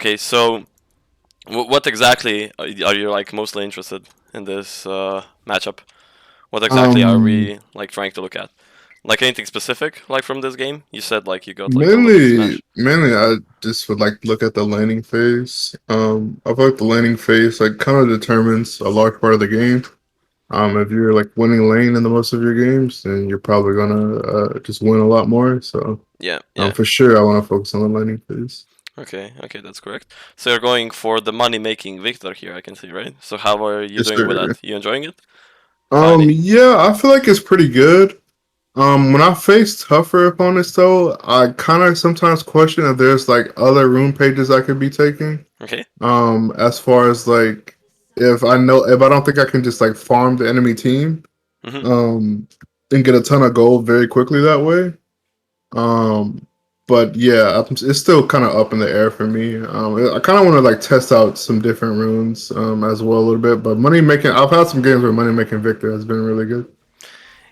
Okay, so what exactly are you like mostly interested in this matchup? What exactly are Um, we like trying to look at? Like anything specific, like from this game? You said like you got like the little mainly, smash. mainly, I just would like to look at the laning phase. I feel like the laning phase like kind of determines a large part of the game. If you're like winning lane in the most of your games, then you're probably gonna just win a lot more. So, Yeah, yeah. for sure, I want to focus on the laning phase. Okay, okay, that's correct. So you're going for the money-making Victor here, I can see, right? So how are you Yes, doing with sir. that? You enjoying it? Finding? Yeah, I feel like it's pretty good. When I face tougher opponents, though, I kind of sometimes question if there's like other rune pages I could be taking. Okay. As far as like if I don't think I can just like farm the enemy team, Mm-hmm. um, and get a ton of gold very quickly that way. Um, but yeah, it's still kind of up in the air for me. I kind of want to like test out some different runes, as well a little bit. But money making, I've had some games where money making Victor has been really good.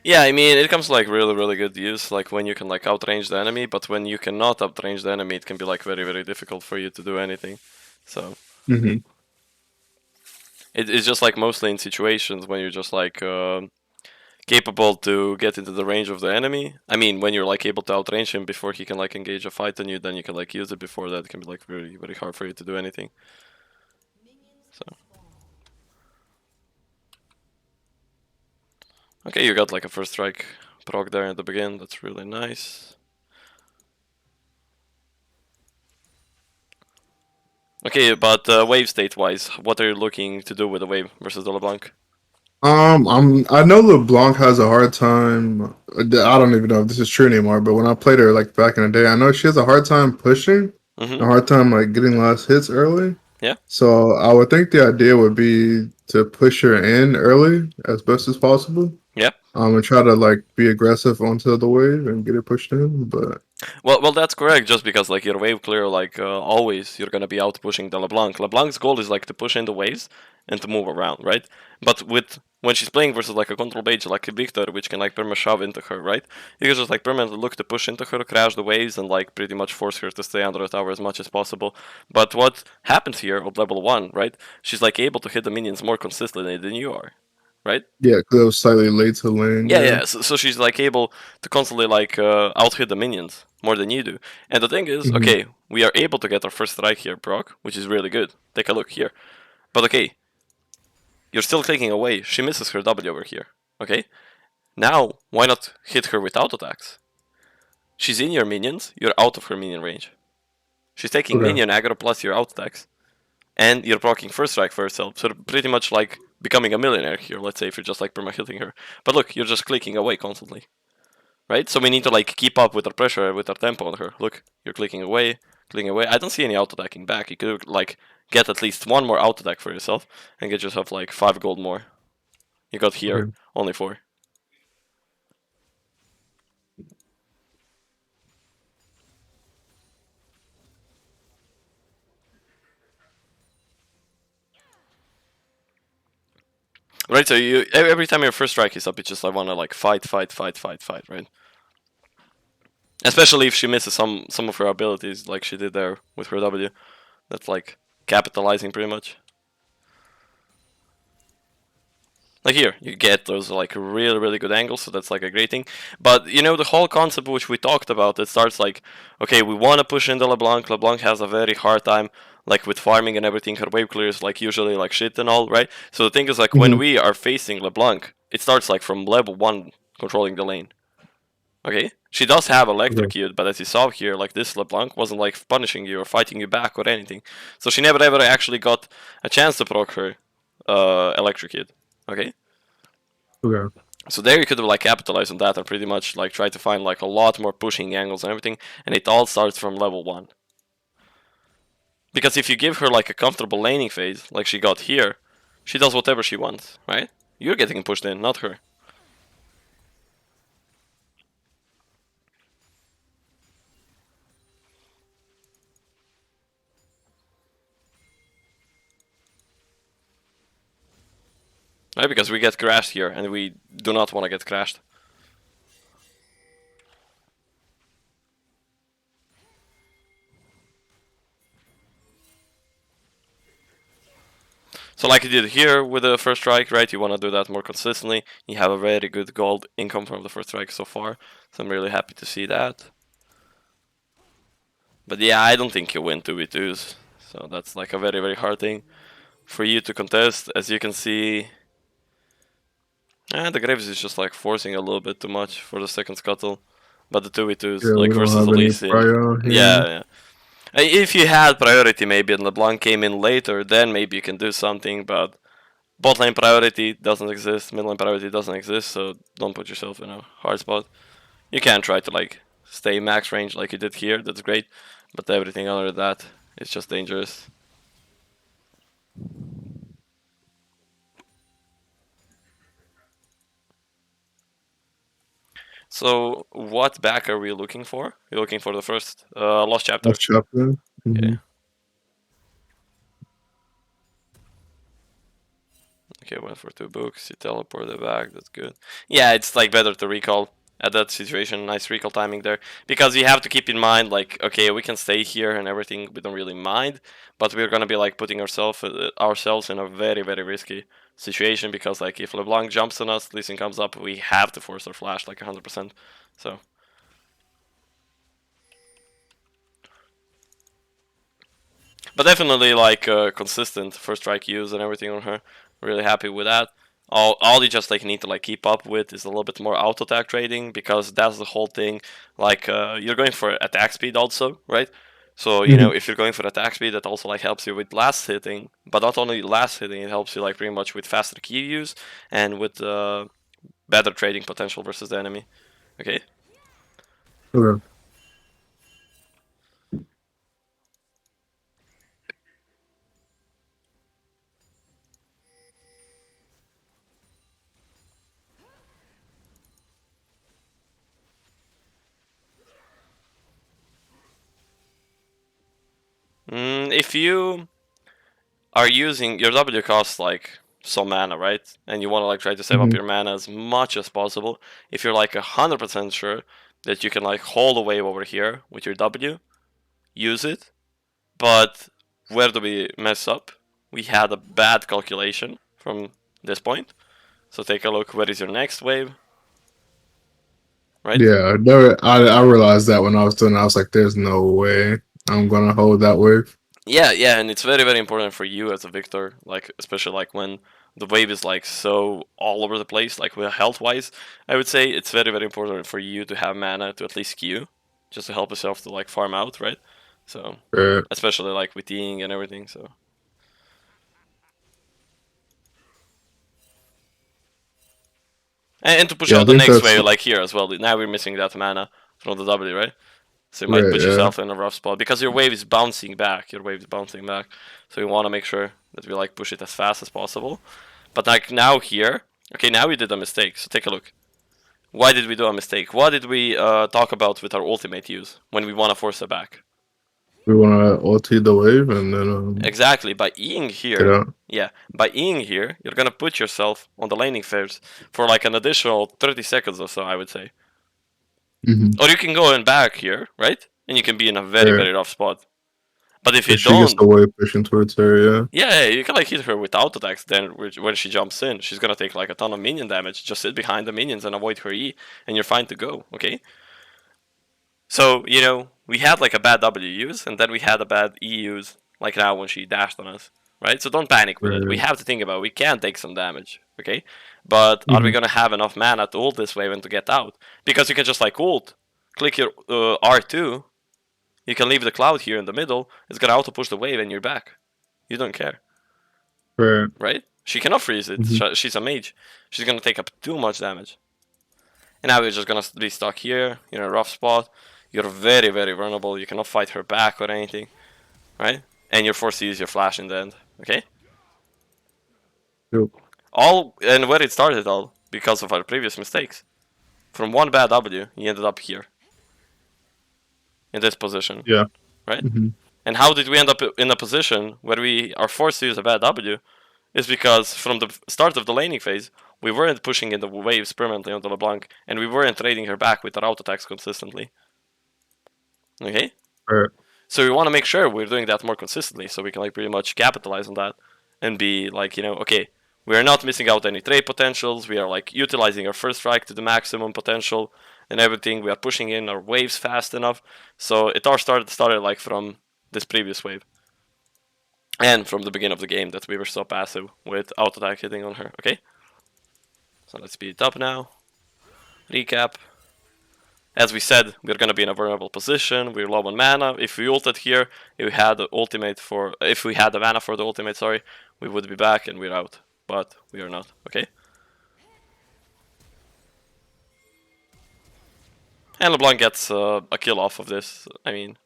Yeah, I mean, it comes like really, really good use, like when you can like outrange the enemy, but when you cannot outrange the enemy, it can be like very, very difficult for you to do anything. So Hmm. it's just like mostly in situations when you're just like capable to get into the range of the enemy. I mean, when you're like able to outrange him before he can like engage a fight on you, then you can like use it. Before that, it can be like very, very hard for you to do anything. So okay, you got like a first strike proc there at the beginning. That's really nice. Okay, but wave state wise, what are you looking to do with the wave versus the LeBlanc? I know LeBlanc has a hard time. I don't even know if this is true anymore, but when I played her like back in the day, I know she has a hard time pushing, Mm-hmm. a hard time like getting last hits early. Yeah. So I would think the idea would be to push her in early as best as possible. Yeah. And try to like be aggressive onto the wave and get it pushed in. But Well, that's correct. Just because like your wave clear, like always, you're gonna be out pushing the LeBlanc. LeBlanc's goal is like to push in the waves and to move around, right? But with when she's playing versus like a control mage like a Viktor, which can like perma shove into her, right? You can just like permanently look to push into her, crash the waves, and like pretty much force her to stay under the tower as much as possible. But what happens here at level 1, right? She's like able to hit the minions more consistently than you are, right? yeah, because it was slightly late to lane. Yeah, Yeah. yeah. So she's like able to constantly like out hit the minions more than you do. And the thing is, Hmm. okay, we are able to get our first strike here, proc, which is really good. Take a look here. But okay, you're still taking away. She misses her W over here. Okay, now why not hit her with auto attacks? She's in your minions. You're out of her minion range. She's taking Okay. minion aggro plus your auto attacks, and you're proccing first strike for herself. So pretty much like becoming a millionaire here. Let's say if you're just like perma hitting her. But look, you're just clicking away constantly. Right? So we need to like keep up with our pressure, with our tempo on her. Look, you're clicking away, clicking away. I don't see any auto attacking back. You could like get at least one more auto attack for yourself and get yourself like 5 gold more. You got here Okay. only 4. Right? So you every time your first strike is up, you just like wanna like fight, fight, fight, fight, fight, right? Especially if she misses some of her abilities, like she did there with her W. That's like capitalizing pretty much. Like here, you get those like really, really good angles, so that's like a great thing. But you know, the whole concept which we talked about, it starts like, okay, we want to push into LeBlanc. LeBlanc has a very hard time, like with farming and everything. Her wave clear is like usually like shit and all, right? So the thing is like when Hmm. we are facing LeBlanc, it starts like from level 1 controlling the lane. Okay? She does have Okay. electrocute, but as you saw here, like this LeBlanc wasn't like punishing you or fighting you back or anything. So she never ever actually got a chance to proc her electrocute. Okay? Okay. So there you could have like capitalized on that and pretty much like try to find like a lot more pushing angles and everything, and it all starts from level 1. Because if you give her like a comfortable laning phase, like she got here, she does whatever she wants, right? You're getting pushed in, not her. Right? Because we get crashed here, and we do not want to get crashed. So like you did here with the first strike, right? You want to do that more consistently. You have a very good gold income from the first strike so far. So I'm really happy to see that. But yeah, I don't think you win 2v2s. So that's like a very, very hard thing for you to contest. As you can see, the Graves is just like forcing a little bit too much for the second scuttle. But the 2v2s, Yeah, we like don't versus have the any Lee Sin, prior yeah, here. yeah. If you had priority maybe and LeBlanc came in later, then maybe you can do something, but bot lane priority doesn't exist, mid lane priority doesn't exist, so don't put yourself in a hard spot. You can try to like stay max range like you did here, that's great, but everything other than that is just dangerous. So what back are we looking for? You're looking for the first Lost Chapter. Last chapter. Okay. Okay, went for 2 books. You teleported back. That's good. Yeah, it's like better to recall at that situation. Nice recall timing there, because you have to keep in mind like, okay, we can stay here and everything. We don't really mind, but we're gonna be like putting ourselves in a very very risky situation, because like if LeBlanc jumps on us, Lee Sin comes up, we have to force our flash like 100%. So. But definitely like consistent first strike use and everything on her. Really happy with that. All you just like need to like keep up with is a little bit more auto attack trading, because that's the whole thing. Like you're going for attack speed also, right? So you know, Mhm. if you're going for attack speed, that also like helps you with last hitting. But not only last hitting, it helps you like pretty much with faster key use and with better trading potential versus the enemy. Okay. Okay. If you are using your W costs like some mana, right? And you want to like try to save up Mhm. your mana as much as possible. If you're like 100% sure that you can like hold a wave over here with your W, use it. But where do we mess up? We had a bad calculation from this point. So take a look. Where is your next wave? Right? Yeah, I realized that when I was doing it, I was like, there's no way I'm gonna hold that wave. Yeah, yeah, and it's very, very important for you as a Victor, like especially like when the wave is like so all over the place, like with health wise. I would say it's very, very important for you to have mana to at least queue, just to help yourself to like farm out, right? So Right. especially like with Ying and everything. So and to push Yeah, I out the think next that's wave like here as well. Now we're missing that mana from the W, right? So you might right. put Yeah. yourself in a rough spot because your wave is bouncing back. Your wave is bouncing back, so you want to make sure that we like push it as fast as possible. But like now here, okay, now we did a mistake. So take a look. Why did we do a mistake? What did we talk about with our ultimate use when we want to force it back? We wanna ulti the wave and then Exactly, by Eing get here, out. yeah, by Eing here, you're gonna put yourself on the laning phase for like an additional 30 seconds or so, I would say. Mhm. Or you can go in back here, right? And you can be in a very, Right. very rough spot. But if you If she gets don't, the wave pushing towards her, yeah. yeah, you can like hit her with auto attacks. Then when she jumps in, she's gonna take like a ton of minion damage. Just sit behind the minions and avoid her E, and you're fine to go. Okay. So you know we had like a bad W use, and then we had a bad E use, like now when she dashed on us, right? So don't panic with it. We Right. have to think about it. We can take some damage, okay? But are we Mhm. gonna have enough mana to ult this wave and to get out? Because you can just like ult, click your R2. You can leave the cloud here in the middle. It's gonna auto push the wave, and you're back. You don't care. Right. Right? She cannot freeze it. Mhm. She's a mage. She's gonna take up too much damage. And now we're just gonna be stuck here in a rough spot. You're very, very vulnerable. You cannot fight her back or anything, right? And you're forced to use your flash in the end. Okay? Yep. All and where it started all because of our previous mistakes. From one bad W, you ended up here in this position, Yeah. right? Mhm. And how did we end up in a position where we are forced to use a bad W? Is because from the start of the laning phase, we weren't pushing in the waves permanently onto LeBlanc, and we weren't trading her back with our auto attacks consistently. Okay? Right. So we want to make sure we're doing that more consistently, so we can like pretty much capitalize on that and be like, okay, we are not missing out any trade potentials. We are like utilizing our first strike to the maximum potential and everything. We are pushing in our waves fast enough. So it all started like from this previous wave. And from the beginning of the game that we were so passive with auto attack hitting on her. Okay? So let's speed it up now. Recap. As we said, we're gonna be in a vulnerable position. We're low on mana. If we ulted here, if we had the mana for the ultimate, sorry, we would be back and we're out. But we are not. Okay. And LeBlanc gets a kill off of this. I mean,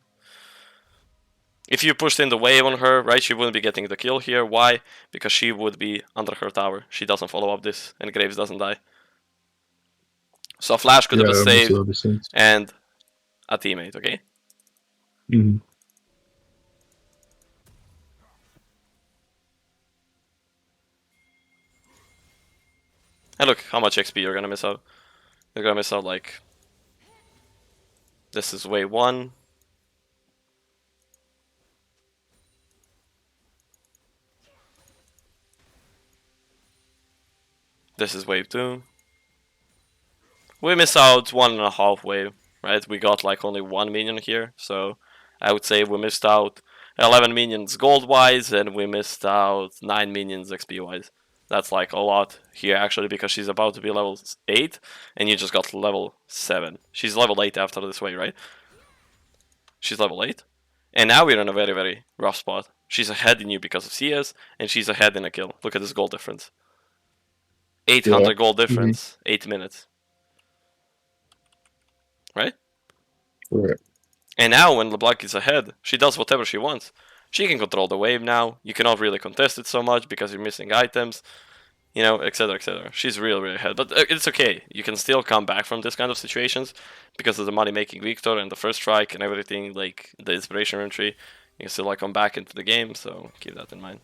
if you pushed in the wave on her, right, she wouldn't be getting the kill here. Why? Because she would be under her tower. She doesn't follow up this, and Graves doesn't die. So Flash could have been that makes a saved, lot of sense. and a teammate, okay? Mhm. And look how much XP you're gonna miss out. You're gonna miss out like... This is wave 1. This is wave 2. We miss out 1.5 wave, right? We got like only 1 minion here, so I would say we missed out 11 minions gold-wise, and we missed out 9 minions XP-wise. That's like a lot here actually, because she's about to be level 8, and you just got level 7. She's level 8 after this way, right? She's level 8. And now we're in a very, very rough spot. She's ahead in you because of CS, and she's ahead in a kill. Look at this gold difference. 800 gold difference, 8 minutes. Right? Right. And now when LeBlanc is ahead, she does whatever she wants. She can control the wave now. You cannot really contest it so much because you're missing items, etc., etc. She's really, really ahead. But it's okay. You can still come back from this kind of situations because of the money-making Viktor and the first strike and everything, like the inspiration entry. You can still like come back into the game, so keep that in mind.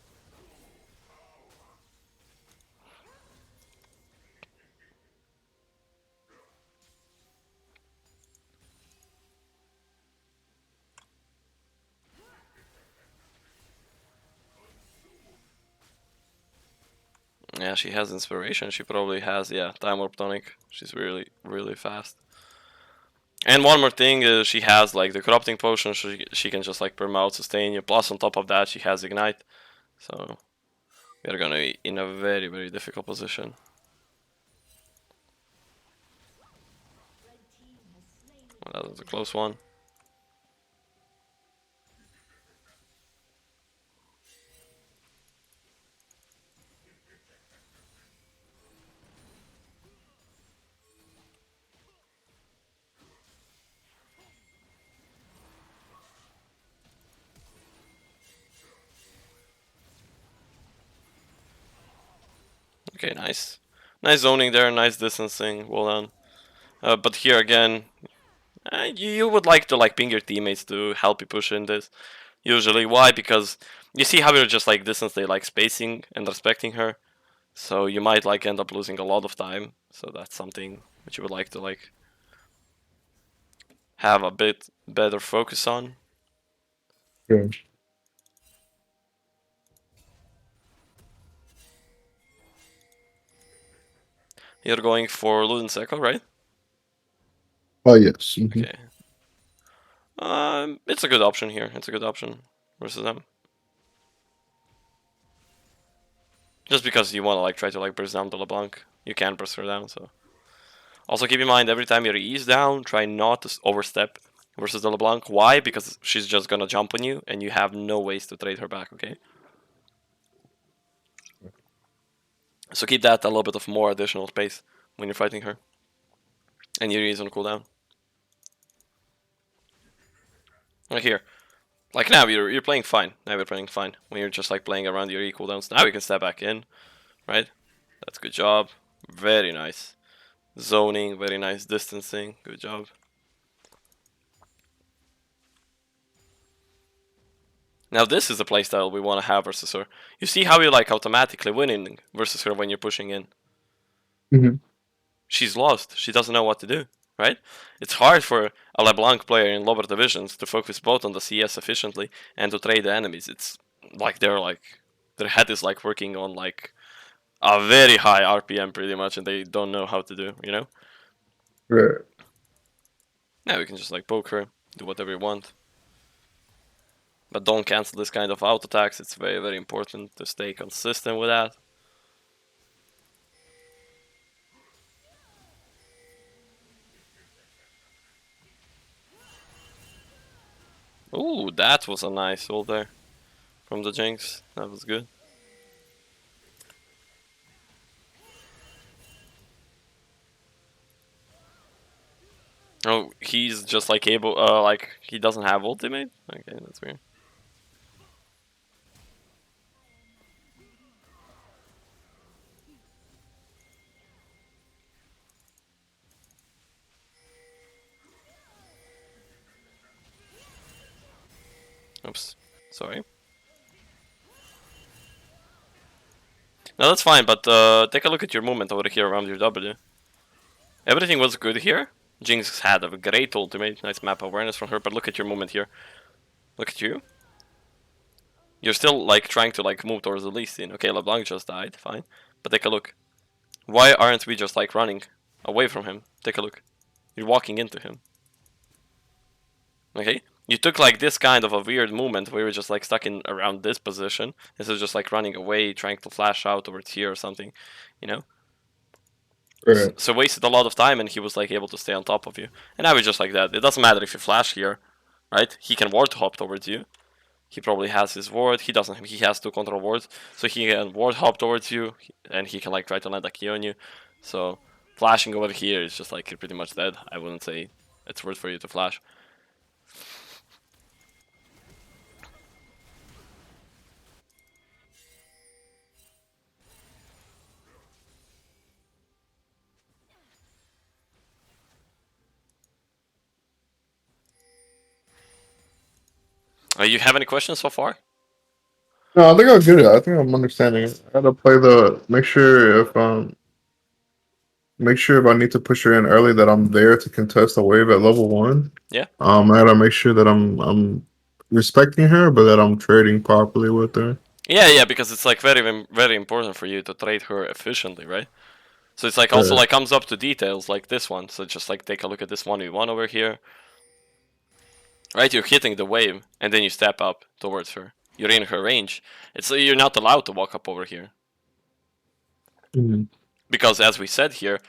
Yeah, she has inspiration. She probably has, time warp tonic. She's really, really fast. And one more thing is she has like the corrupting potion, so she can just like perma sustain you. Plus on top of that she has ignite. So we're gonna be in a very, very difficult position. Well, that was a close one. Okay, nice. Nice zoning there, nice distancing, well done. But here again, you would like to like ping your teammates to help you push in this. Usually, why? Because you see how you're just like distance they like spacing and respecting her. So you might like end up losing a lot of time. So that's something which you would like to like have a bit better focus on. Yeah. You're going for Ludens Echo, right? Oh yes. Mhm. Okay. It's a good option here. It's a good option versus them. Just because you want to like try to like burst down the LeBlanc, you can burst her down. So also keep in mind every time your E is down, try not to overstep versus the LeBlanc. Why? Because she's just gonna jump on you, and you have no ways to trade her back. Okay. So keep that a little bit of more additional space when you're fighting her, and your E is on cooldown. Right here. Like now you're playing fine. Now you're playing fine. When you're just like playing around your E cooldowns. Now you can step back in, right? That's good job. Very nice. Zoning, very nice distancing. Good job. Now this is the playstyle we want to have versus her. You see how you're like automatically winning versus her when you're pushing in. Mhm. She's lost. She doesn't know what to do, right? It's hard for a LeBlanc player in lower divisions to focus both on the CS efficiently and to trade the enemies. It's like they're like their head is like working on like a very high RPM pretty much, and they don't know how to do, you know? Right. Yeah, we can just like poke her, do whatever you want. But don't cancel this kind of auto attacks. It's very, very important to stay consistent with that. Ooh, that was a nice ult there from the Jinx. That was good. Oh, he's just like able, like he doesn't have ultimate? Okay, that's weird. Oops, sorry. No, that's fine, but take a look at your movement over here around your W. Everything was good here. Jinx had a great ultimate, nice map awareness from her, but look at your movement here. Look at you. You're still like trying to like move towards the Lee Sin. Okay, LeBlanc just died, fine. But take a look. Why aren't we just like running away from him? Take a look. You're walking into him. Okay? You took like this kind of a weird movement where you're just like stuck in around this position instead of just like running away, trying to flash out towards here or something, you know? Right. So wasted a lot of time, and he was like able to stay on top of you. And I was just like that. It doesn't matter if you flash here, right? He can ward hop towards you. He probably has his ward. He doesn't. He has two control wards, so he can ward hop towards you, and he can like try to land a key on you. So flashing over here is just like you're pretty much dead. I wouldn't say it's worth for you to flash. You have any questions so far? No, I think I'll get it. I think I'm understanding it. I gotta play the make sure if I need to push her in early that I'm there to contest a wave at level 1. Yeah. I gotta make sure that I'm respecting her, but that I'm trading properly with her. Yeah, because it's like very, very important for you to trade her efficiently, right? So it's like also Right. like comes up to details like this one. So just like take a look at this 1v1 over here. Right, you're hitting the wave, and then you step up towards her. You're in her range. It's you're not allowed to walk up over here. Mm-hmm. Because as we said here,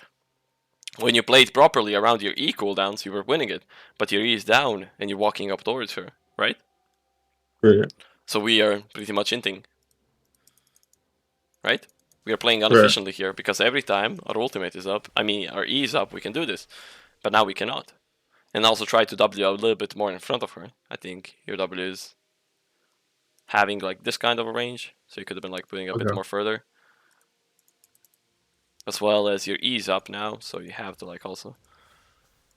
when you played properly around your E cooldowns, you were winning it. But your E is down, and you're walking up towards her, right? Right. So we are pretty much inting. Right? We are playing Right. inefficiently here, because every time our ultimate is up, I mean our E is up, we can do this. But now we cannot. And also try to W a little bit more in front of her. I think your W is having like this kind of a range, so you could have been like putting a bit Okay. more further. As well as your E's up now, so you have to like also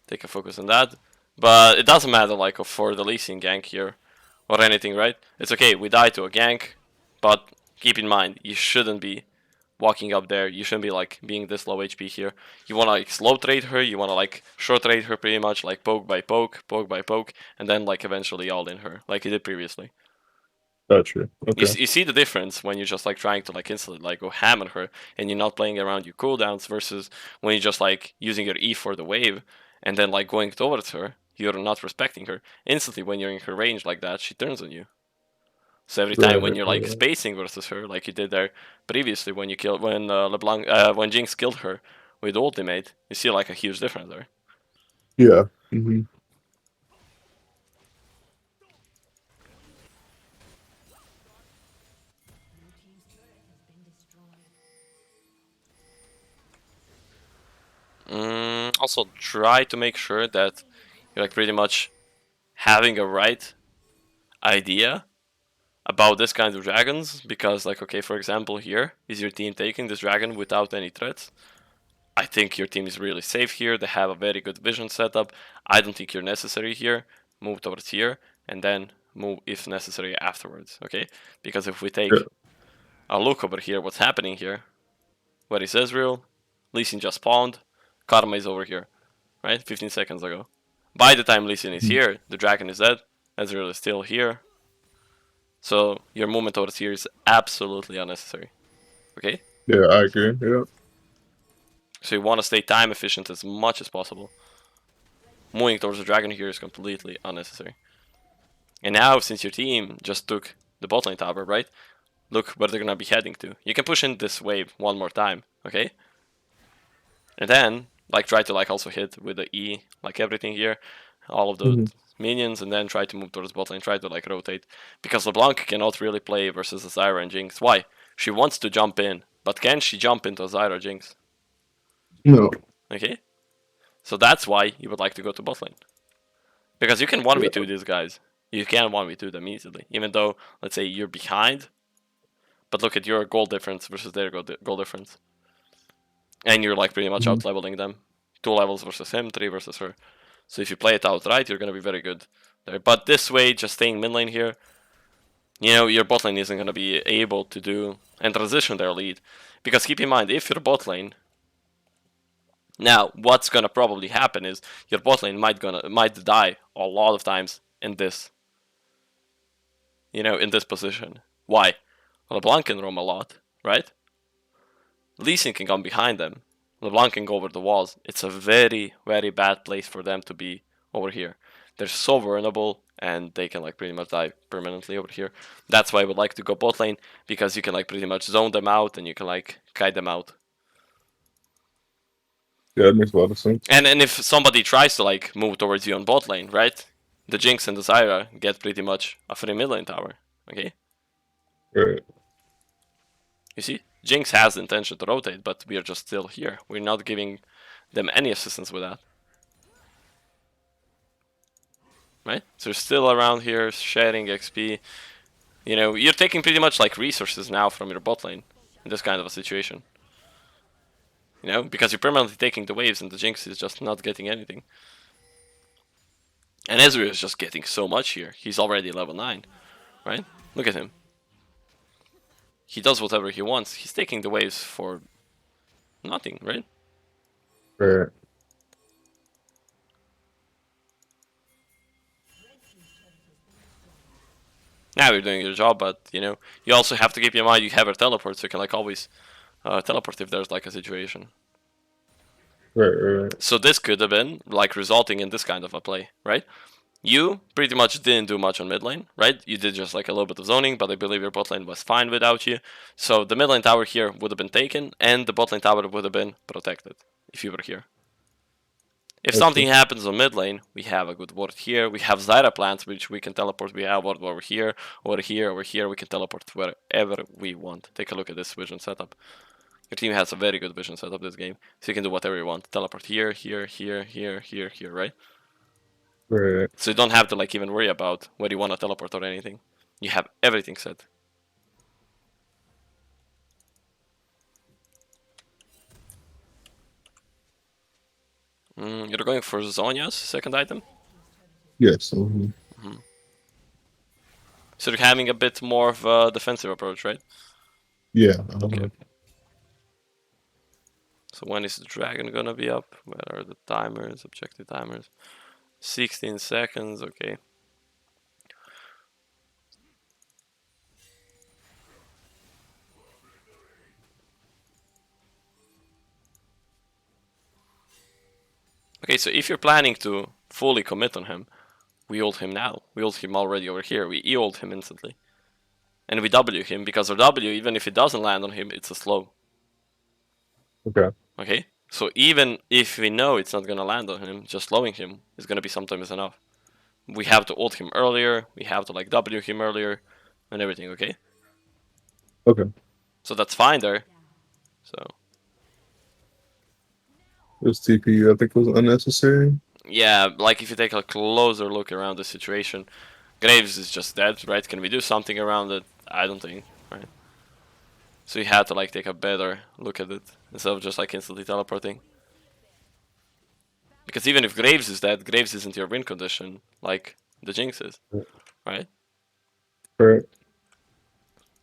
take a focus on that. But it doesn't matter like for the leasing gank here or anything, right? It's okay, we die to a gank, but keep in mind you shouldn't be walking up there. You shouldn't be like being this low HP here. You wanna like slow trade her, you wanna like short trade her pretty much, like poke by poke, poke by poke, and then like eventually all in her, like you did previously. Gotcha. You, Okay. you see the difference when you're just like trying to like instantly like go ham on her and you're not playing around your cooldowns versus when you're just like using your E for the wave and then like going towards her, you're not respecting her. Instantly when you're in her range like that, she turns on you. So every time when Right. you're like Right. spacing versus her, like you did there previously when you killed when LeBlanc when Jinx killed her with ultimate, you see like a huge difference there. Yeah. Mm-hmm. Also try to make sure that you're like pretty much having a right idea about this kind of dragons, because like okay, for example, here is your team taking this dragon without any threats. I think your team is really safe here. They have a very good vision setup. I don't think you're necessary here. Move towards here and then move if necessary afterwards, okay? Because if we Yeah. take a look over here, what's happening here, where is Ezreal? Lee Sin just spawned, Karma is over here, right? 15 seconds ago. By the time Lee Sin is Mhm. here, the dragon is dead, Ezreal is still here. So your movement towards here is absolutely unnecessary. Okay? Yeah, I agree. Yeah. So you want to stay time efficient as much as possible. Moving towards the dragon here is completely unnecessary. And now, since your team just took the bot lane tower, right? Look where they're gonna be heading to. You can push in this wave one more time, okay? And then, like, try to like also hit with the E, like everything here, all of the minions, and then try to move towards bot lane, try to like rotate. Because LeBlanc cannot really play versus a Zyra and Jinx. Why? She wants to jump in, but can she jump into a Zyra Jinx? No. Okay? So that's why you would like to go to bot lane. Because you can 1v2 these guys. You can 1v2 them easily. Even though, let's say, you're behind, but look at your goal difference versus their goal difference. And you're like pretty much out leveling them. 2 levels versus him, 3 versus her. So if you play it out right, you're gonna be very good there. But this way, just staying mid lane here, you know, your bot lane isn't gonna be able to do and transition their lead. Because keep in mind, if your bot lane, now what's gonna probably happen is your bot lane might die a lot of times in this. You know, in this position. Why? LeBlanc can roam a lot, right? Lee Sin can come behind them. LeBlanc can go over the walls. It's a very, very bad place for them to be over here. They're so vulnerable and they can like pretty much die permanently over here. That's why I would like to go bot lane, because you can like pretty much zone them out and you can like kite them out. Yeah, that makes a lot of sense. And if somebody tries to like move towards you on bot lane, right? The Jinx and the Zyra get pretty much a free mid lane tower. Okay? Right. You see? Jinx has the intention to rotate, but we are just still here. We're not giving them any assistance with that. Right? So you're still around here, sharing XP. You know, you're taking pretty much like resources now from your bot lane in this kind of a situation. You know, because you're permanently taking the waves and the Jinx is just not getting anything. And Ezreal is just getting so much here. He's already level 9, right? Look at him. He does whatever he wants. He's taking the waves for nothing, right? Right. Now you're doing your job, but you know, you also have to keep in mind you have a teleport, so you can like always teleport if there's like a situation. Right. So this could have been like resulting in this kind of a play, right? You pretty much didn't do much on mid lane, right? You did just like a little bit of zoning, but I believe your bot lane was fine without you. So the mid lane tower here would have been taken, and the bot lane tower would have been protected if you were here. If something happens on mid lane, we have a good ward here. We have Zyra plants, which we can teleport. We have ward over here, over here, over here. We can teleport wherever we want. Take a look at this vision setup. Your team has a very good vision setup this game, so you can do whatever you want. Teleport here, here, here, here, here, here, right? Right. So you don't have to like even worry about where you want to teleport or anything. You have everything set. You're going for Zonya's second item? Yes. So you're having a bit more of a defensive approach, right? Yeah. Okay. So when is the dragon gonna be up? Where are the timers, objective timers? 16 seconds, okay. Okay, so if you're planning to fully commit on him, we ult him now. We ult him already over here. We E-ult him instantly. And we W him, because our W, even if it doesn't land on him, it's a slow. Okay. Okay? So even if we know it's not gonna land on him, just slowing him is gonna be sometimes enough. We have to ult him earlier, we have to like W him earlier, and everything, okay? Okay. So that's fine there. So This TP I think was unnecessary. yeah, like if you take a closer look around the situation, Graves is just dead, right? Can we do something around it? I don't think, right? So you had to like take a better look at it instead of just like instantly teleporting. Because even if Graves is dead, Graves isn't your win condition like the Jinx is, right? Right.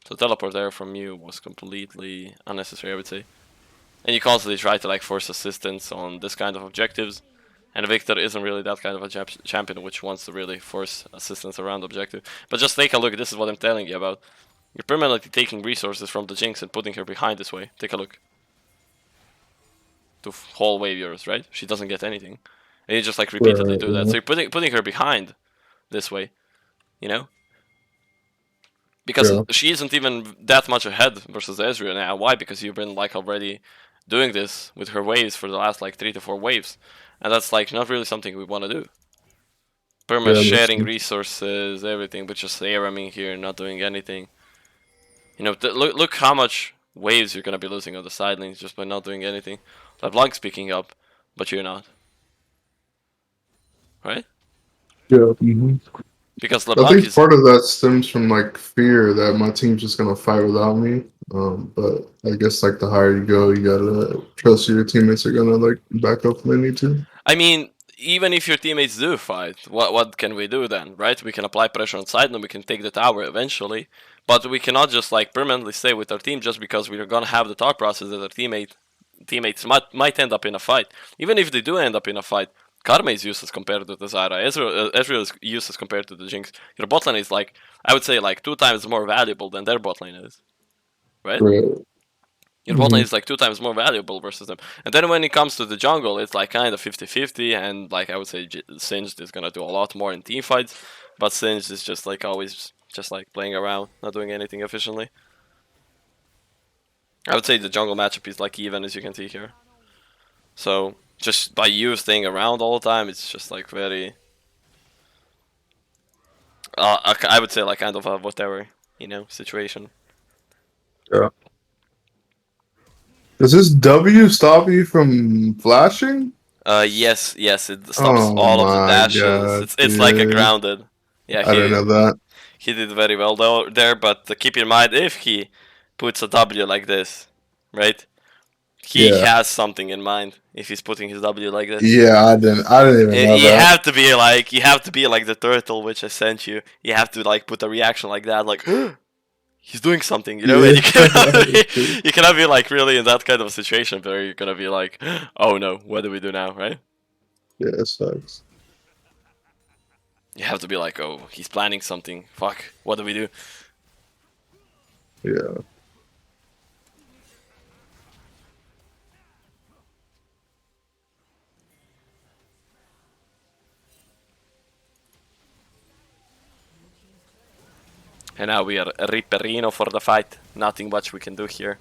So teleport there from you was completely unnecessary, I would say. And you constantly try to like force assistance on this kind of objectives, And Viktor isn't really that kind of a champion which wants to really force assistance around objective. But just take a look, this is what I'm telling you about. You're permanently taking resources from the Jinx and putting her behind this way. Take a look. To whole wave yours, right? She doesn't get anything. And you just like repeatedly do that. So you're putting her behind this way, you know? Because she isn't even that much ahead versus Ezreal now. Why? Because you've been like already doing this with her waves for the last like 3 to 4 waves. And that's like not really something we want to do. Perma sharing resources, everything, but just ARMing here, not doing anything. You know, look how much waves you're gonna be losing on the side lanes just by not doing anything. LeBlanc's picking up, but you're not. Right? Yeah. Because I LeBlanc think is... part of that stems from like fear that my team's just gonna fight without me. But I guess like the higher you go, you gotta trust your teammates are gonna like back up when they need to. I mean, even if your teammates do fight, what can we do then, right? We can apply pressure on side and we can take the tower eventually, but we cannot just like permanently stay with our team just because we're gonna have the thought process that our teammates might end up in a fight. Even if they do end up in a fight, Karma is useless compared to the Zyra. Ezreal is useless compared to the Jinx. Your bot lane is like, I would say like 2 times more valuable than their bot lane is, right? Right. Your bot lane is like 2 times more valuable versus them. And then when it comes to the jungle, it's like kind of 50-50, and like I would say Singed is gonna do a lot more in team fights, but Singed is just like always just like playing around, not doing anything efficiently. I would say the jungle matchup is like even, as you can see here. So just by you staying around all the time, it's just like very... I would say like kind of a whatever, you know, situation. Yeah. Does this W stop you from flashing? Yes, it stops Oh all of the my dashes. god, It's like a dude. grounded. Yeah, I didn't know that. he did very well there, but keep in mind if he puts a W like this, right? He Yeah. has something in mind if he's putting his W like this. Yeah, I didn't even know You that. have to be like the turtle which I sent you. You have to like put a reaction like that, like he's doing something, you know. And Yeah. you cannot be like really in that kind of a situation where you're gonna be like, oh no, what do we do now, right? Yeah, it sucks. You have to be like, oh, he's planning something. Fuck, what do we do? Yeah. And now we are Ripperino for the fight. Nothing much we can do here.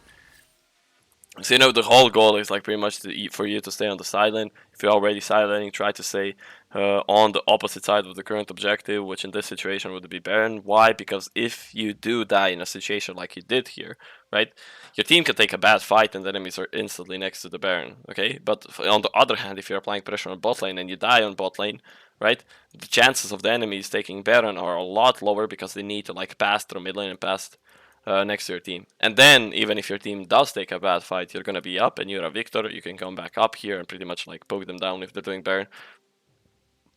So you know the whole goal is like pretty much for you to stay on the sideline. If you're already sidelining, try to stay on the opposite side of the current objective, which in this situation would be Baron. Why? Because if you do die in a situation like you did here, right, your team can take a bad fight and the enemies are instantly next to the Baron. Okay, but on the other hand, if you're applying pressure on bot lane and you die on bot lane, right, the chances of the enemies taking Baron are a lot lower because they need to like pass through mid lane and pass next to your team. And then, even if your team does take a bad fight, you're gonna be up and you're a Viktor. You can come back up here and pretty much like poke them down if they're doing Baron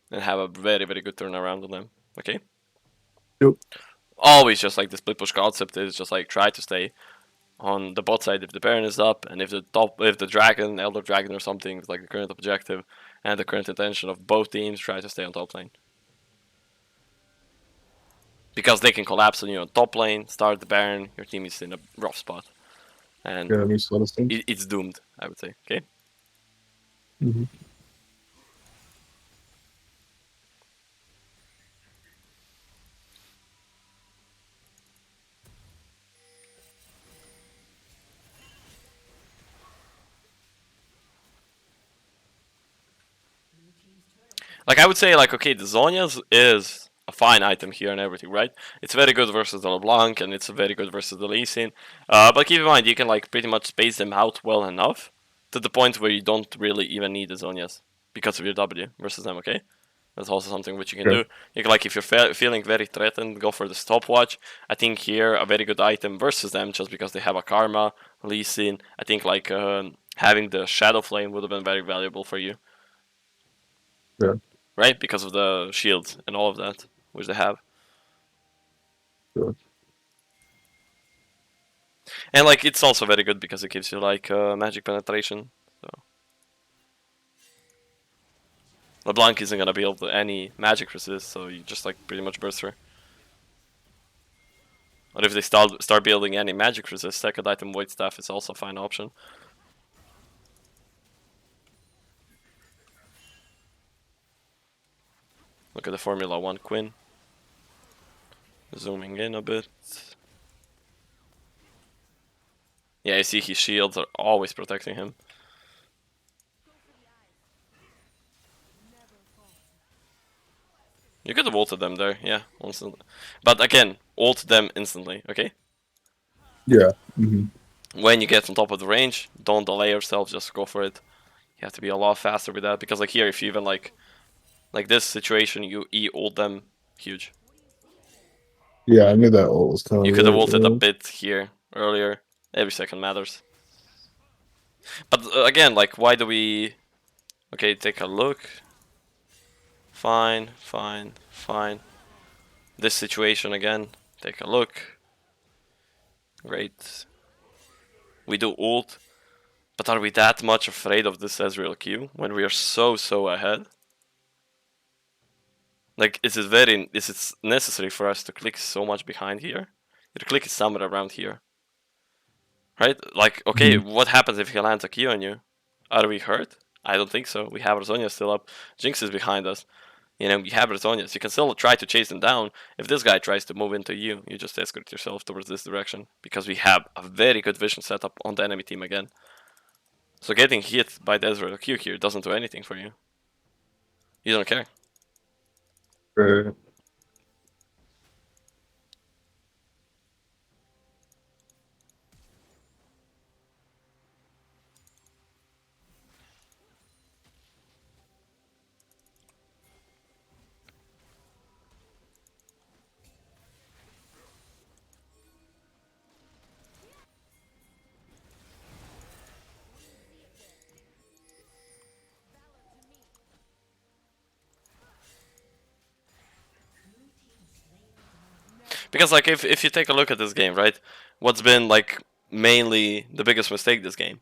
and have a very, very good turnaround on them. Okay? Yep. Always just like the split push concept is just like try to stay on the bot side if the Baron is up, and if the dragon, Elder Dragon or something is like the current objective and the current intention of both teams, try to stay on top lane. Because they can collapse on you on top lane, start the Baron, your team is in a rough spot. And Yeah, that makes a lot of sense. it's doomed, I would say. Okay? Mhm. Like I would say, like okay, the Zonias is a fine item here and everything, right? It's very good versus the LeBlanc and it's very good versus the Lee Sin. But keep in mind, you can like pretty much space them out well enough to the point where you don't really even need the Zonias because of your W versus them. Okay, that's also something which you can do. You can like if you're feeling very threatened, go for the stopwatch. I think here a very good item versus them just because they have a Karma, Lee Sin. I think like having the Shadow Flame would have been very valuable for you. Yeah. Right? Because of the shields and all of that, which they have. Sure. And like it's also very good because it gives you like magic penetration. So LeBlanc isn't gonna be able to any magic resist, so you just like pretty much burst her. Or if they start building any magic resist, second item Void Staff is also a fine option. Look at the Formula 1 Quinn. Zooming in a bit. Yeah, I see his shields are always protecting him. You could have ulted them there, yeah, instantly. But again, ult them instantly, okay? Yeah. Mm-hmm. When you get on top of the range, don't delay yourself, just go for it. You have to be a lot faster with that, because like here, if you even like this situation, you ult them, huge. Yeah, I knew that ult was You coming. could have Right? ulted a bit here earlier. Every second matters. But again, like, why do we... Okay, take a look. Fine, fine, fine. This situation again, take a look. Great. We do ult. But are we that much afraid of this Ezreal Q when we are so ahead? Like, is it necessary for us to click so much behind here? Your click is somewhere around here. Right? Like, okay, Mhm. what happens if he lands a Q on you? Are we hurt? I don't think so. We have Rosonia still up. Jinx is behind us. You know, you have Rosonia, so you can still try to chase them down. If this guy tries to move into you, you just escort yourself towards this direction. Because we have a very good vision setup on the enemy team again. So getting hit by the Ezreal Q here doesn't do anything for you. You don't care. Right. Because like if you take a look at this game, right? What's been like mainly the biggest mistake this game?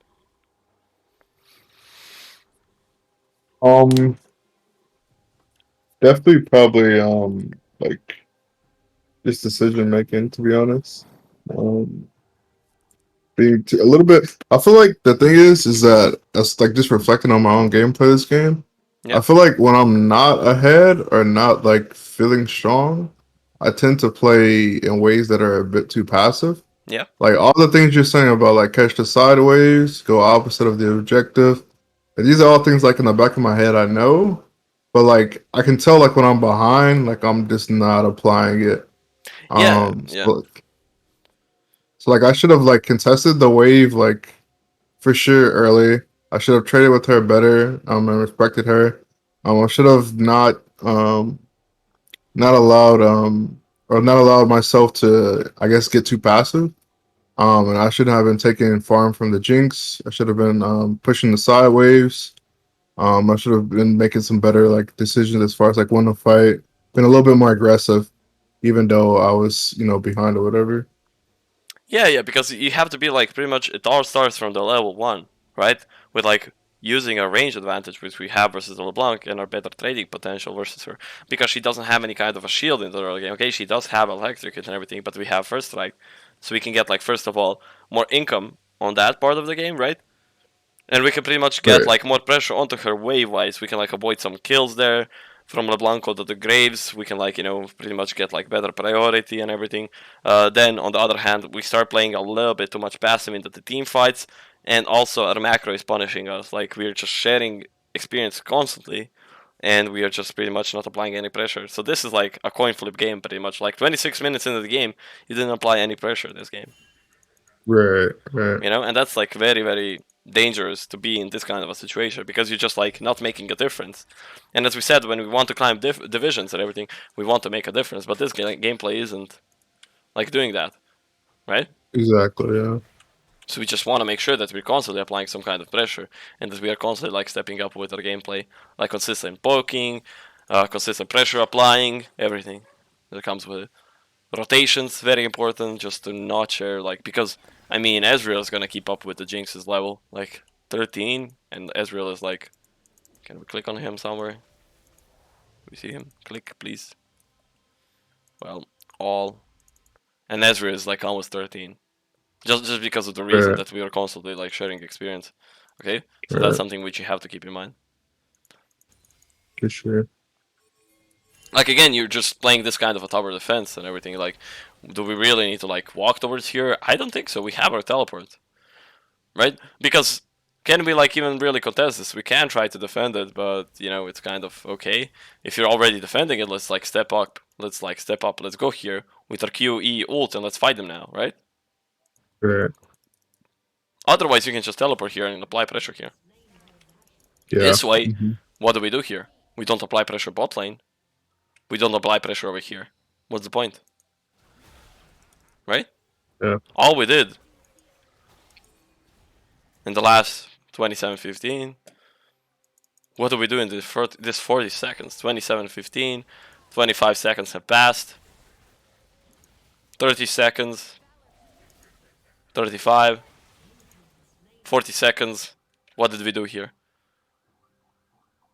Um, Definitely, probably, like just decision making. To be honest, um, a little bit. I feel like the thing is that that's like just reflecting on my own gameplay this game. Yeah, I feel like when I'm not ahead or not like feeling strong, I tend to play in ways that are a bit too passive. yeah, Like all the things you're saying about like catch the sideways, go opposite of the objective. And these are all things like in the back of my head I know, but like I can tell like when I'm behind, like I'm just not applying it. yeah, Um, yeah. so, so like I should have like contested the wave like for sure early. I should have traded with her better, and respected her. I should have not allowed or not allowed myself to I guess get too passive. And I shouldn't have been taking farm from the Jinx. I should have been pushing the sideways. I should have been making some better like decisions as far as like when to fight. Been a little bit more aggressive, even though I was behind or whatever. Yeah, yeah, because you have to be like pretty much it all starts from the level 1, right? With like using our range advantage which we have versus the LeBlanc and our better trading potential versus her. Because she doesn't have any kind of a shield in the early game. Okay, she does have electrocute and everything, but we have first strike. So we can get like first of all more income on that part of the game, right? And we can pretty much get Right. like more pressure onto her wave wise. We can like avoid some kills there from LeBlanco to the Graves. We can like pretty much get like better priority and everything. Then on the other hand, we start playing a little bit too much passive into the team fights, and also our macro is punishing us. Like we're just sharing experience constantly, and we are just pretty much not applying any pressure. So this is like a coin flip game, pretty much. Like 26 minutes into the game, you didn't apply any pressure this game. Right. Right. And that's like very dangerous to be in this kind of a situation because you're just like not making a difference. And as we said, when we want to climb divisions and everything, we want to make a difference, but this gameplay isn't like doing that, right? Exactly. Yeah. So we just want to make sure that we're constantly applying some kind of pressure and that we are constantly like stepping up with our gameplay, like consistent poking, consistent pressure applying, everything that comes with it. Rotations very important, just to not share like because I mean Ezreal is gonna keep up with the Jinx's level like 13, and Ezreal is like, can we click on him somewhere? We see him. Click, please. Well, all. And Ezra is like almost 13. Just because of the reason Right. that we are constantly like sharing experience. Okay? So that's Right. something which you have to keep in mind. For sure. Like again, you're just playing this kind of a tower defense and everything. Like, do we really need to like walk towards here? I don't think so. We have our teleport, right? Because can we like even really contest this? We can try to defend it, but you know it's kind of okay. If you're already defending it, let's like step up. Let's like step up. Let's go here with our QE ult and let's fight them now, right? Right. Otherwise, you can just teleport here and apply pressure here. Yeah. This way, Mm-hmm. what do we do here? We don't apply pressure bot lane. We don't apply pressure over here. What's the point? Right? Yeah. All we did in the last 27:15. What do we do in this 40 seconds? 27:15. 25 seconds have passed. 30 seconds. 35. 40 seconds. What did we do here?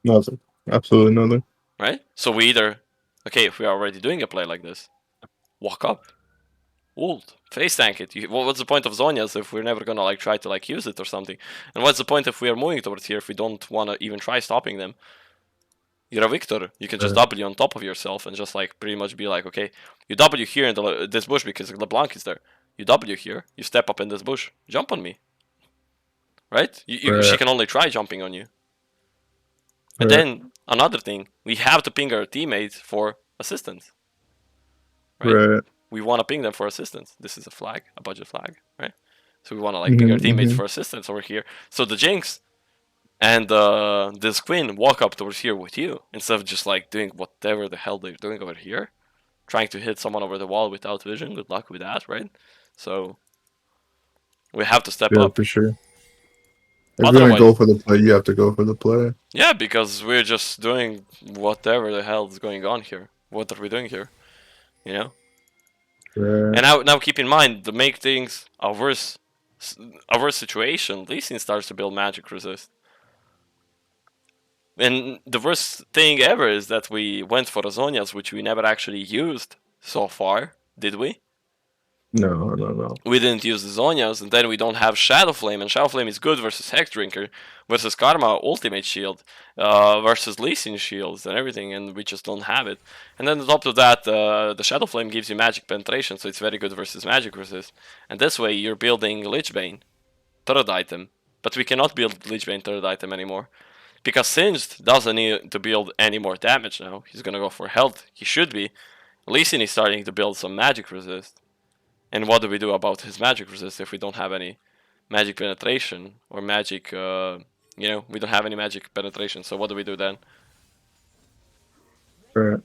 Nothing. Absolutely nothing. Right? So we either, okay, if we are already doing a play like this, walk up, ult, face tank it. What's the point of Zonias if we're never gonna like try to like use it or something? And what's the point if we are moving towards here if we don't wanna even try stopping them? You're a Viktor. You can just W on top of yourself and just like pretty much be like, okay, you W here in this bush because LeBlanc is there. You W here. You step up in this bush. Jump on me. Right? She can only try jumping on you. And then another thing, we have to ping our teammates for assistance. Right? We want to ping them for assistance. This is a flag, a budget flag, right? So we want to like ping our teammates for assistance over here. So the Jinx and this Queen walk up towards here with you instead of just like doing whatever the hell they're doing over here, trying to hit someone over the wall without vision. Good luck with that, right? So we have to step up. For sure. If you're gonna go for the play, you have to go for the play. Yeah, because we're just doing whatever the hell is going on here. What are we doing here? You know. And now keep in mind to make things a worse situation. Lee Sin starts to build magic resist. And the worst thing ever is that we went for Azonias, which we never actually used so far, did we? No. We didn't use the Zonias, and then we don't have Shadow Flame, and Shadow Flame is good versus Hex Drinker, versus Karma Ultimate Shield, versus Lee Sin shields and everything, and we just don't have it. And then on top of that, the Shadow Flame gives you magic penetration, so it's very good versus magic resist. And this way you're building Lichbane, third item, but we cannot build Lichbane third item anymore. Because Singed doesn't need to build any more damage now. He's gonna go for health. He should be. Lee Sin is starting to build some magic resist. And what do we do about his magic resist if we don't have any magic penetration or magic, we don't have any magic penetration. So what do we do then? Right.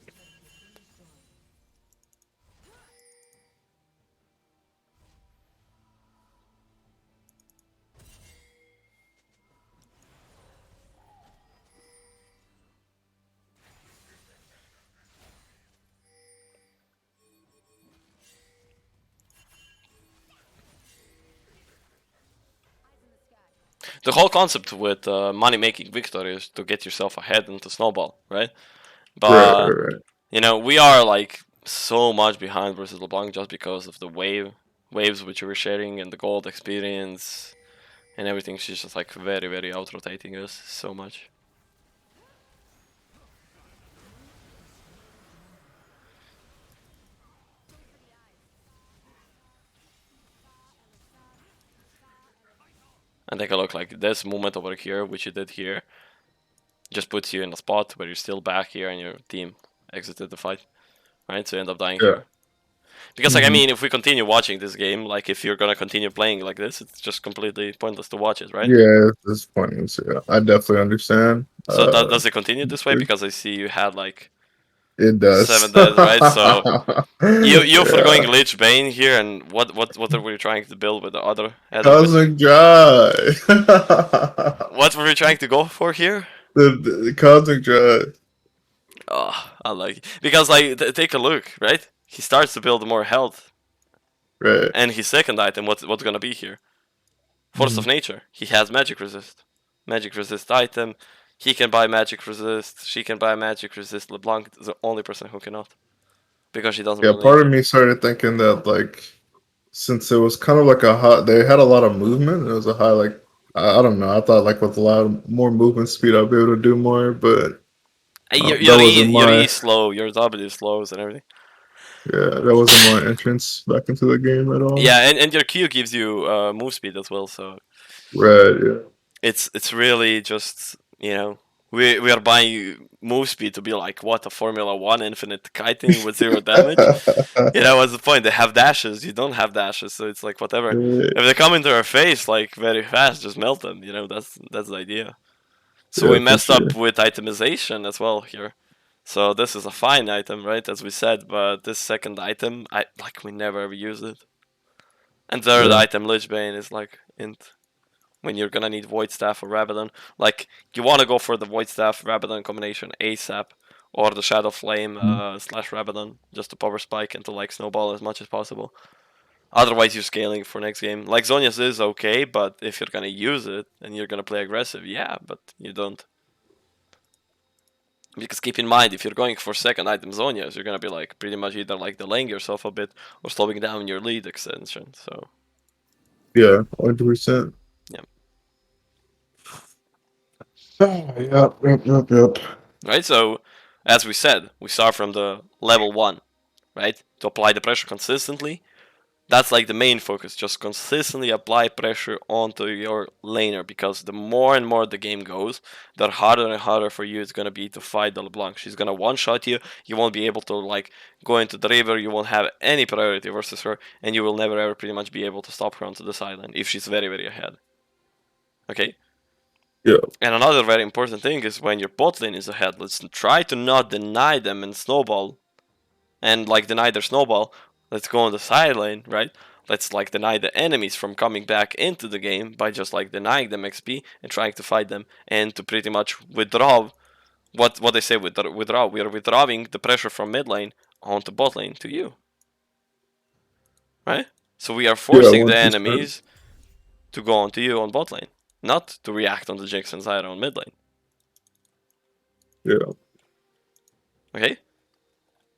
The whole concept with money making Viktor is to get yourself ahead and to snowball, right? But we are like so much behind versus LeBlanc just because of the waves which we're sharing and the gold experience and everything. She's just like very, very out rotating us so much. And take a look, like this movement over here, which you did here, just puts you in a spot where you're still back here and your team exited the fight, right? So you end up dying here. Because, like, I mean, if we continue watching this game, like, if you're gonna continue playing like this, it's just completely pointless to watch it, right? Yeah, it's pointless. Yeah, I definitely understand. So does it continue this way? Because I see you had like it does 7 deaths, right? So you for going Lich Bane here, and what are we trying to build with the other? Cosmic Drive. What were we trying to go for here? The Cosmic Drive. Oh, I like it. Because like take a look, right? He starts to build more health. Right. And his second item, what's gonna be here? Force of Nature. He has magic resist. Magic resist item. He can buy magic resist. She can buy magic resist. LeBlanc is the only person who cannot because she doesn't Yeah, really. part of me started thinking that like since it was kind of like a hot, they had a lot of movement. It was a high like I don't know. I thought like with a lot more movement speed, I'd be able to do more, but that wasn't Your E my is slow. Your W slows and everything. yeah, that wasn't my entrance back into the game at all. Yeah, and your Q gives you move speed as well. So Right, yeah. it's really just we are buying move speed to be like what a Formula One infinite kiting with zero damage. What's the point? They have dashes. You don't have dashes, so it's like whatever. Yeah, If they come into our face like very fast, just melt them. That's the idea. So we yeah, for messed up sure. with itemization as well here. So this is a fine item, right? As we said, but this second item, we never ever use it. And third Yeah. item, Lich Bane, is like int when you're gonna need Void Staff or Rabadon. Like you want to go for the Void Staff Rabadon combination ASAP, or the Shadow Flame Mhm. slash Rabadon just to power spike and to like snowball as much as possible. Otherwise, you're scaling for next game. Like Zonia's is okay, but if you're gonna use it and you're gonna play aggressive, yeah, but you don't. Because keep in mind, if you're going for second item Zonias, you're gonna be like pretty much either like delaying yourself a bit or slowing down your lead extension. So Yeah, 100%. yeah, Yep, yep, yep, yep. right. So as we said, we start from the level 1, right? To apply the pressure consistently. That's like the main focus. Just consistently apply pressure onto your laner because the more and more the game goes, the harder and harder for you it's gonna be to fight the LeBlanc. She's gonna one shot you. You won't be able to like go into the river. You won't have any priority versus her, and you will never ever pretty much be able to stop her onto this island if she's very very ahead. Okay. Yeah, And another very important thing is when your bot lane is ahead, let's try to not deny them and snowball and like deny their snowball. Let's go on the side lane, right? Let's like deny the enemies from coming back into the game by just like denying them XP and trying to fight them and to pretty much withdraw what they say withdraw. We are withdrawing the pressure from mid lane onto bot lane to you, right? So we are yeah, forcing the 1%. enemies to go onto you on bot lane, not to react on the Jinx and Zyra on mid lane. Yeah, Okay?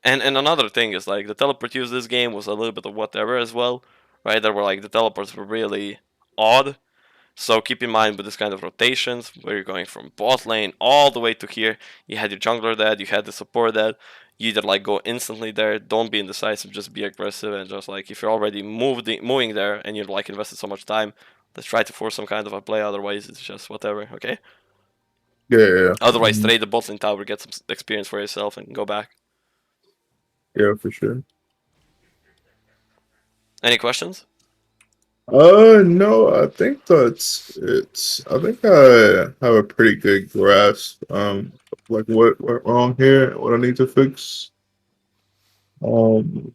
And another thing is like the teleport use this game was a little bit of whatever as well, right? There were like the teleports were really odd. So keep in mind with this kind of rotations where you're going from bot lane all the way to here, you had your jungler dead, you had the support dead. You either like go instantly there, don't be indecisive, just be aggressive and just like if you're already moving there and you're like invested so much time, let's try to force some kind of a play. Otherwise, it's just whatever. Okay. yeah, yeah. Otherwise, trade the bot lane tower, get some experience for yourself, and go back. Yeah, for sure. Any questions? No, I think that's it. I think I have a pretty good grasp. Like what went wrong here, what I need to fix. Um,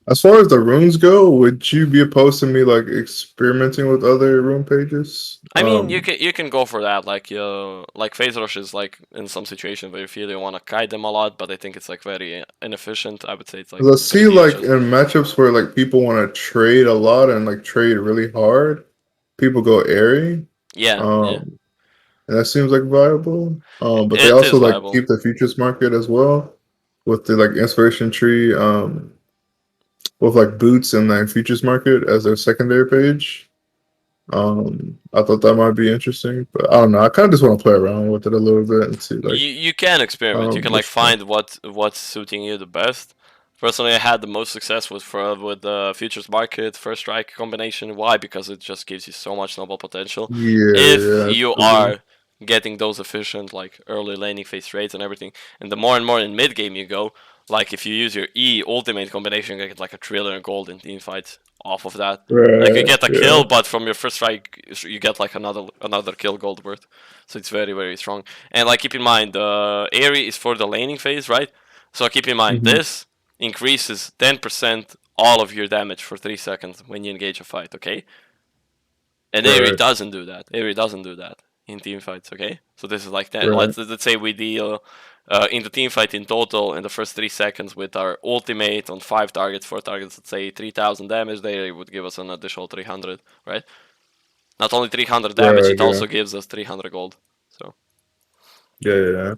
as far as the runes go, would you be opposed to me like experimenting with other rune pages? I mean, you can go for that. Like phase rush is like in some situations where you feel you want to kite them a lot, but I think it's like very inefficient. I would say it's like Because I gonna see be like just in matchups where like people want to trade a lot and like trade really hard, people go airy. yeah, yeah. Um, and that seems like viable. But they It also is like viable. keep the futures market as well with the like inspiration tree, with like boots and like futures market as their secondary page. I thought that might be interesting, but I don't know. I kind of just want to play around with it a little bit and see like You can experiment. You can like what's fun. find what's suiting you the best. Personally, I had the most success with the futures market first strike combination. Why? Because it just gives you so much snowball potential. Yeah, If yeah, you absolutely. are getting those efficient like early laning phase trades and everything, and the more and more in mid game you go, like if you use your E ultimate combination, you get like a trillion gold in team fights off of that. Like you Right, get a yeah. kill, but from your first strike, you get like another kill gold worth. So it's very very strong. And like keep in mind, the Aerie is for the laning phase, right? So keep in mind Hmm. this increases 10% all of your damage for 3 seconds when you engage a fight, okay? And Aerie Right, doesn't do that. Aerie doesn't do that in team fights, okay? So this is like 10. right. Let's say we deal in the team fight in total in the first 3 seconds with our ultimate on 5 targets, 4 targets, let's say 3000 damage. They would give us an additional 300, right? Not only 300 damage, Right, it yeah. also gives us 300 gold. So Yeah.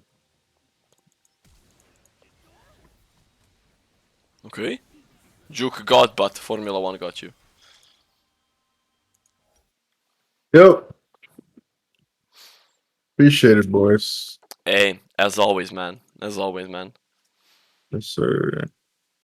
Okay. Juke got, but Formula 1 got you. Yep. Appreciate it, boys. Hey, as always, man. As always, man. Yes, sir.